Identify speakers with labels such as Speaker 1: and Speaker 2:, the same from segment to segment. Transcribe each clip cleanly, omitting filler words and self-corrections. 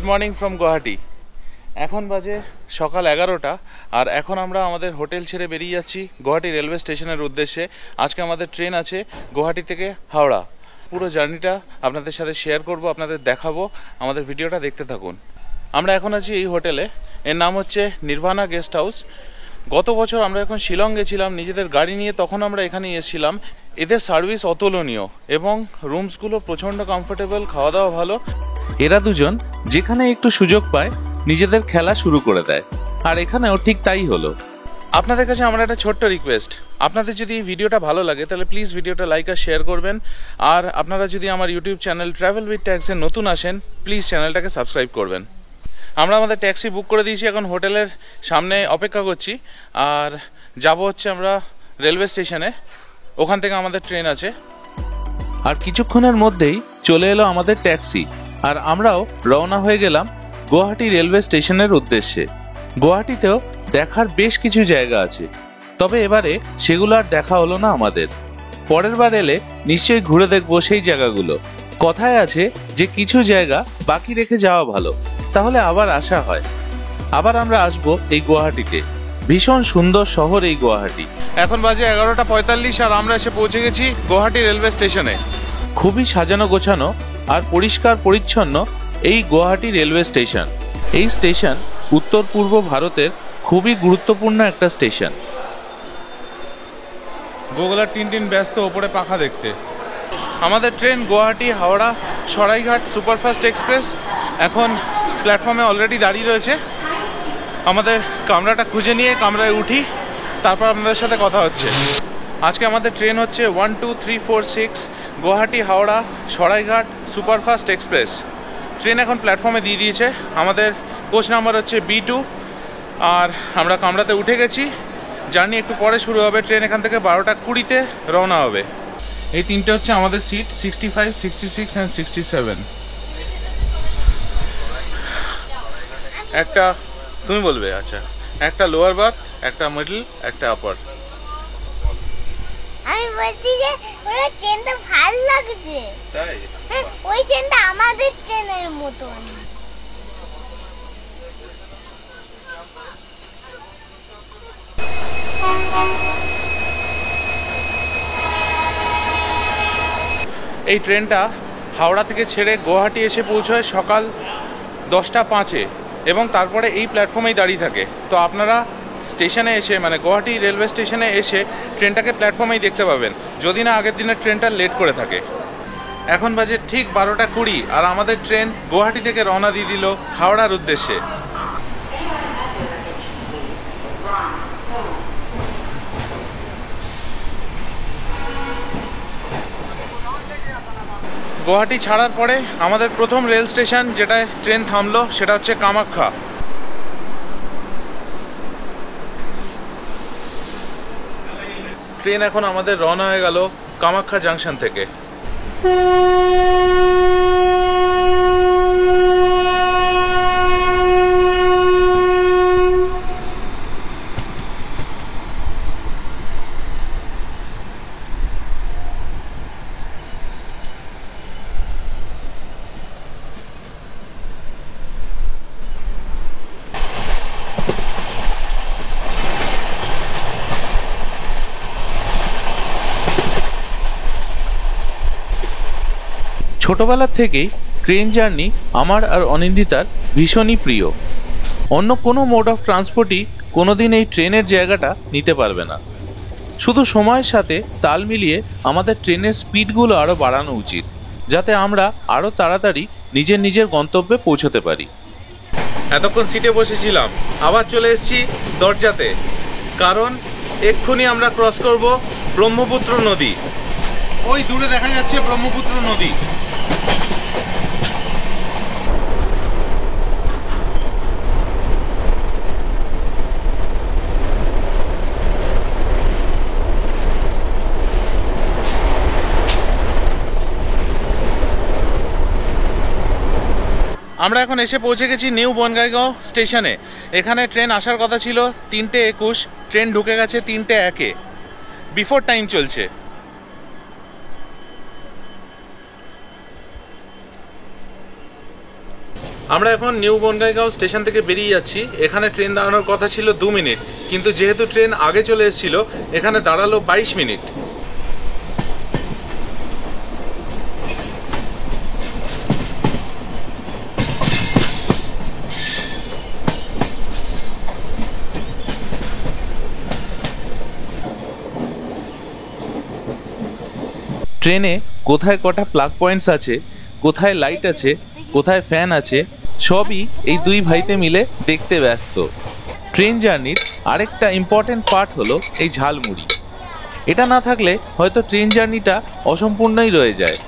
Speaker 1: Morning from Guwahati. এখন বাজে সকাল 11টা আর এখন আমরা আমাদের হোটেল ছেড়ে বেরিয়ে যাচ্ছি গুয়াহাটি রেলওয়ে স্টেশনের উদ্দেশ্যে। আজকে আমাদের ট্রেন আছে গুয়াহাটি থেকে হাওড়া। পুরো জার্নিটা আপনাদের সাথে শেয়ার করব, আপনাদের দেখাবো। আমাদের ভিডিওটা দেখতে থাকুন। আমরা এখন আছি এই হোটেলে, এর নাম হচ্ছে নির্ভানা গেস্ট হাউস। গত বছর আমরা এখন শিলং গেছিলাম নিজেদের গাড়ি নিয়ে, তখন আমরা এখানে এসেছিলাম। এদের সার্ভিস অতুলনীয় এবং রুমসগুলো প্রচণ্ড কমফোর্টেবল, খাওয়া দাওয়া ভালো। এরা দুজন যেখানে একটু সুযোগ পায় নিজেদের খেলা শুরু করে দেয়, আর এখানেও ঠিক তাই হলো। আপনাদের কাছে আমার একটা ছোট্ট রিকোয়েস্ট, আপনাদের যদি এই ভিডিওটা ভালো লাগে তাহলে প্লিজ ভিডিওটা লাইক আর শেয়ার করবেন। আর আপনারা যদি আমার ইউটিউব চ্যানেল ট্রাভেল উইথ ট্যাক্সে নতুন আসেন, প্লিজ চ্যানেলটাকে সাবস্ক্রাইব করবেন। আমরা আমাদের ট্যাক্সি বুক করে দিয়েছি, এখন হোটেলের সামনে অপেক্ষা করছি। আর যাব হচ্ছে আমরা রেলওয়ে স্টেশনে, ওখান থেকে আমাদের ট্রেন আছে। আর কিছুক্ষণের মধ্যেই চলে এলো আমাদের ট্যাক্সি, আর আমরাও রওনা হয়ে গেলাম গুয়াহাটি রেলওয়ে স্টেশনের উদ্দেশ্যে। গুয়াহাটিতেও দেখার বেশ কিছু জায়গা আছে, তবে এবারে সেগুলো আর দেখা হলো না আমাদের। পরের বার এলে নিশ্চয়ই ঘুরে দেখবো সেই জায়গাগুলো। কথায় আছে যে কিছু জায়গা বাকি রেখে যাওয়া ভালো, তাহলে আবার আসা হয়। আবার আমরা আসবো এই গুয়াহাটিতে। ভীষণ সুন্দর শহর এই গুয়াহাটি। এখন বাজে 11:45 আর আমরা এসে পৌঁছে গেছি গুয়াহাটি রেলওয়ে স্টেশনে। খুবই সাজানো গোছানো আর পরিষ্কার পরিচ্ছন্ন এই গুয়াহাটি রেলওয়ে স্টেশন। এই স্টেশন উত্তর পূর্ব ভারতের খুবই গুরুত্বপূর্ণ একটা স্টেশন। গোগলার টিন ব্যস্ত ওপরে পাখা দেখতে। আমাদের train Guwahati Howrah Saraighat superfast express এখন প্ল্যাটফর্মে অলরেডি দাঁড়িয়ে রয়েছে। আমাদের কামরাটা খুঁজে নিয়ে কামরায় উঠি, তারপর আপনাদের সাথে কথা হচ্ছে। আজকে আমাদের ট্রেন হচ্ছে 1, 2, 3, 4, 6 Guwahati Howrah Saraighat superfast express. Train এখন প্ল্যাটফর্মে দিয়ে দিয়েছে। আমাদের কোচ নাম্বার হচ্ছে B2 আর আমরা কামরাতে উঠে গেছি। জার্নি একটু পরে শুরু হবে। ট্রেন এখান থেকে 12:20 রওনা হবে। এই তিনটে হচ্ছে আমাদের সিট, 65, 66 অ্যান্ড 67। একটা তুমি বলবে? আচ্ছা, একটা লোয়ার বার্থ, একটা মিডল, একটা আপার।
Speaker 2: আমি বলছি যে ওরা ট্রেনটা ভালো লাগছে।
Speaker 1: তাই?
Speaker 2: হ্যাঁ, ওই ট্রেনটা আমাদের ট্রেনের মতন।
Speaker 1: এই ট্রেনটা হাওড়া থেকে ছেড়ে গুয়াহাটি এসে পৌঁছয় সকাল 10:05 এবং তারপরে এই প্ল্যাটফর্মেই দাঁড়িয়ে থাকে। তো আপনারা স্টেশনে এসে মানে গুয়াহাটি রেলওয়ে স্টেশনে এসে ট্রেনটাকে প্ল্যাটফর্মেই দেখতে পাবেন, যদি না আগের দিনের ট্রেনটা লেট করে থাকে। এখন বাজে ঠিক 12:20 আর আমাদের ট্রেন গুয়াহাটি থেকে রওনা দিয়ে দিল হাওড়ার উদ্দেশ্যে। গুয়াহাটি ছাড়ার পরে আমাদের প্রথম রেল স্টেশন যেটায় ট্রেন থামলো সেটা হচ্ছে কামাখ্যা। ট্রেন এখন আমাদের রওনা হয়ে গেল কামাখ্যা জাংশন থেকে। ছোটবেলা থেকেই ট্রেন জার্নি আমার আর অনিন্দিতার ভীষণই প্রিয়। অন্য কোনো মোড অফ ট্রান্সপোর্টই কোনোদিন এই ট্রেনের জায়গাটা নিতে পারবে না। শুধু সময়ের সাথে তাল মিলিয়ে আমাদের ট্রেনের স্পিডগুলো আরও বাড়ানো উচিত, যাতে আমরা আরও তাড়াতাড়ি নিজের নিজের গন্তব্যে পৌঁছতে পারি। এতক্ষণ সিটে বসেছিলাম, আবার চলে এসেছি দরজাতে, কারণ এক্ষুনি আমরা ক্রস করব ব্রহ্মপুত্র নদী। ওই দূরে দেখা যাচ্ছে ব্রহ্মপুত্র নদী। আমরা এখন এসে পৌঁছে গেছি নিউ বনগাইগাঁও স্টেশনে। এখানে ট্রেন আসার কথা ছিল 3:21, ট্রেন ঢুকে গেছে 3:01, বিফোর টাইম চলছে। আমরা এখন নিউ বনগাঁইগাঁও স্টেশন থেকে বেরিয়ে যাচ্ছি। এখানে ট্রেন দাঁড়ানোর কথা ছিল 2 মিনিট, কিন্তু যেহেতু ট্রেন আগে চলে এসেছিল এখানে দাঁড়ালো 22 মিনিট। ট্রেনে কোথায় কটা প্লাগ পয়েন্টস আছে, কোথায় লাইট আছে, কোথায় ফ্যান আছে, সবই এই দুই ভাইতে মিলে দেখতে ব্যস্ত। ট্রেন জার্নির আরেকটা ইম্পর্টেন্ট পার্ট হলো এই ঝালমুড়ি। এটা না থাকলে হয়তো ট্রেন জার্নিটা অসম্পূর্ণই রয়ে যায়।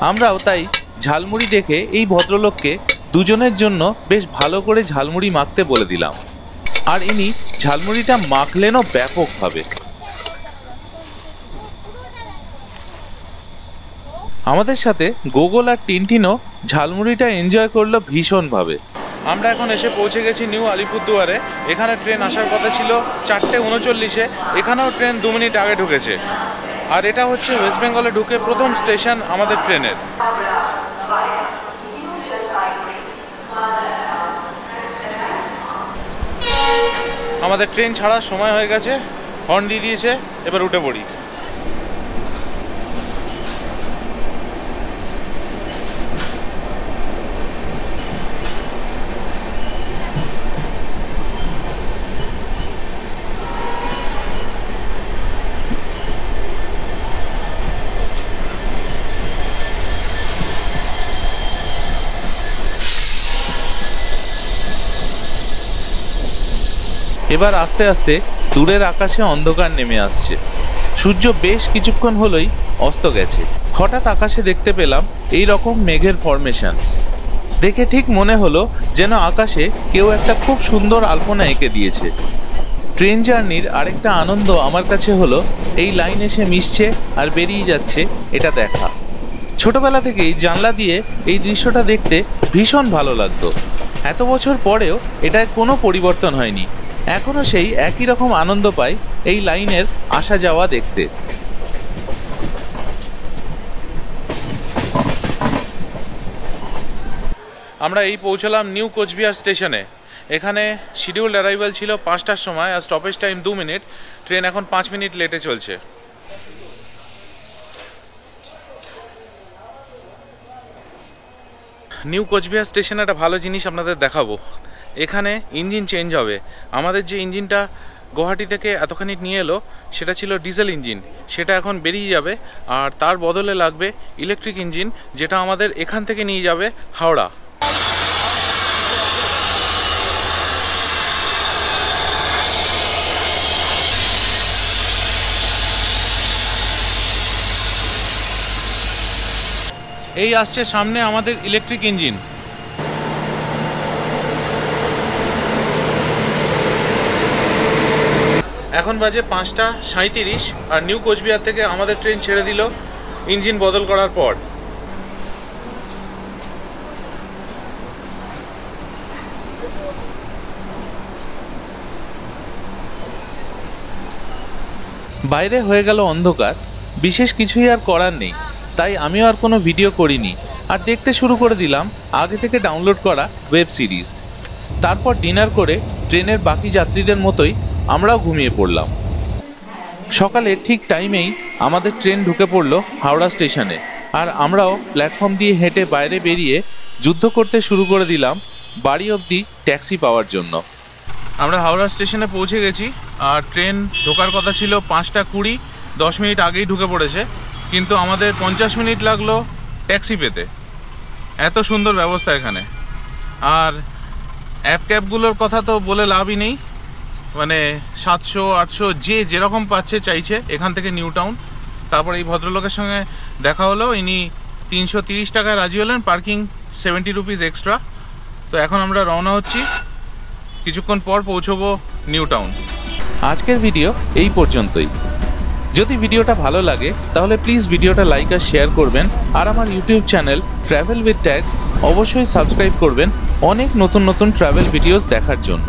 Speaker 1: আমরাও তাই ঝালমুড়ি দেখে এই ভদ্রলোককে দুজনের জন্য বেশ ভালো করে ঝালমুড়ি মাখতে বলে দিলাম, আর ইনি ঝালমুড়িটা মাখলেনও ব্যাপকভাবে। আমাদের সাথে গোগল আর টিনটিনও ঝালমুড়িটা এনজয় করলো ভীষণভাবে। আমরা এখন এসে পৌঁছে গেছি নিউ আলিপুরদুয়ারে। এখানে ট্রেন আসার কথা ছিল 4:39-এ, এখানেও ট্রেন 2 মিনিট আগে ঢুকেছে। আর এটা হচ্ছে ওয়েস্ট বেঙ্গলে ঢুকে প্রথম স্টেশন আমাদের ট্রেনের। আমাদের ট্রেন ছাড়ার সময় হয়ে গেছে, হর্ন দিয়ে দিয়েছে, এবার উঠে পড়ি। এবার আস্তে আস্তে দূরের আকাশে অন্ধকার নেমে আসছে। সূর্য বেশ কিছুক্ষণ হলোই অস্ত গেছে। হঠাৎ আকাশে দেখতে পেলাম এই রকম মেঘের ফরমেশন। দেখে ঠিক মনে হলো যেন আকাশে কেউ একটা খুব সুন্দর আলপনা এঁকে দিয়েছে। ট্রেন জার্নির আরেকটা আনন্দ আমার কাছে হলো এই লাইন এসে মিশছে আর বেরিয়ে যাচ্ছে এটা দেখা। ছোটবেলা থেকেই জানলা দিয়ে এই দৃশ্যটা দেখতে ভীষণ ভালো লাগতো। এত বছর পরেও এটায় কোনো পরিবর্তন হয়নি। এখনো সেই একই রকম আনন্দ পাই এই লাইনের আসা যাওয়া দেখতে। আমরা এই পৌঁছলাম নিউ কোচবিহার স্টেশনে। এখানে শিডিউলড অ্যারাইভাল ছিল 5টার সময়, আর স্টপেজ টাইম 2 মিনিট। ট্রেন এখন 5 মিনিট লেটে চলছে। নিউ কোচবিহার স্টেশনে একটা ভালো জিনিস আপনাদের দেখাবো। এখানে ইঞ্জিন চেঞ্জ হবে। আমাদের যে ইঞ্জিনটা গুয়াহাটি থেকে এতখানি নিয়ে এলো সেটা ছিল ডিজেল ইঞ্জিন, সেটা এখন বেরিয়ে যাবে, আর তার বদলে লাগবে ইলেকট্রিক ইঞ্জিন, যেটা আমাদের এখান থেকে নিয়ে যাবে হাওড়া। এই আসছে সামনে আমাদের ইলেকট্রিক ইঞ্জিন। এখন বাজে 5:37, আর নিউ কোচবিহার থেকে আমাদের ট্রেন ছেড়ে দিল ইঞ্জিন বদল করার পর। বাইরে হয়ে গেল অন্ধকার। বিশেষ কিছুই আর করার নেই, তাই আমিও আর কোনো ভিডিও করিনি, আর দেখতে শুরু করে দিলাম আগে থেকে ডাউনলোড করা ওয়েব সিরিজ। তারপর ডিনার করে ট্রেনের বাকি যাত্রীদের মতোই আমরাও ঘুমিয়ে পড়লাম। সকালে ঠিক টাইমেই আমাদের ট্রেন ঢুকে পড়লো হাওড়া স্টেশনে, আর আমরাও প্ল্যাটফর্ম দিয়ে হেঁটে বাইরে বেরিয়ে যুদ্ধ করতে শুরু করে দিলাম বাড়ি অবধি ট্যাক্সি পাওয়ার জন্য। আমরা হাওড়া স্টেশনে পৌঁছে গেছি, আর ট্রেন ঢোকার কথা ছিল 5:20, 10 মিনিট আগেই ঢুকে পড়েছে, কিন্তু আমাদের 50 মিনিট লাগলো ট্যাক্সি পেতে। এত সুন্দর ব্যবস্থা এখানে। আর অ্যাপ ক্যাবগুলোর কথা তো বলে লাভই নেই, মানে 700-800 যে যেরকম পাচ্ছে চাইছে এখান থেকে নিউ টাউন। তারপর এই ভদ্রলোকের সঙ্গে দেখা হলো, ইনি 330 টাকায় রাজি হলেন, পার্কিং 70 রুপিস এক্সট্রা। তো এখন আমরা রওনা হচ্ছি, কিছুক্ষণ পর পৌঁছবো নিউ টাউন। আজকের ভিডিও এই পর্যন্তই। যদি ভিডিওটা ভালো লাগে তাহলে প্লিজ ভিডিওটা লাইক আর শেয়ার করবেন, আর আমার YouTube channel travel with tags অবশ্যই সাবস্ক্রাইব করবেন অনেক নতুন নতুন ট্রাভেল ভিডিওস দেখার জন্য।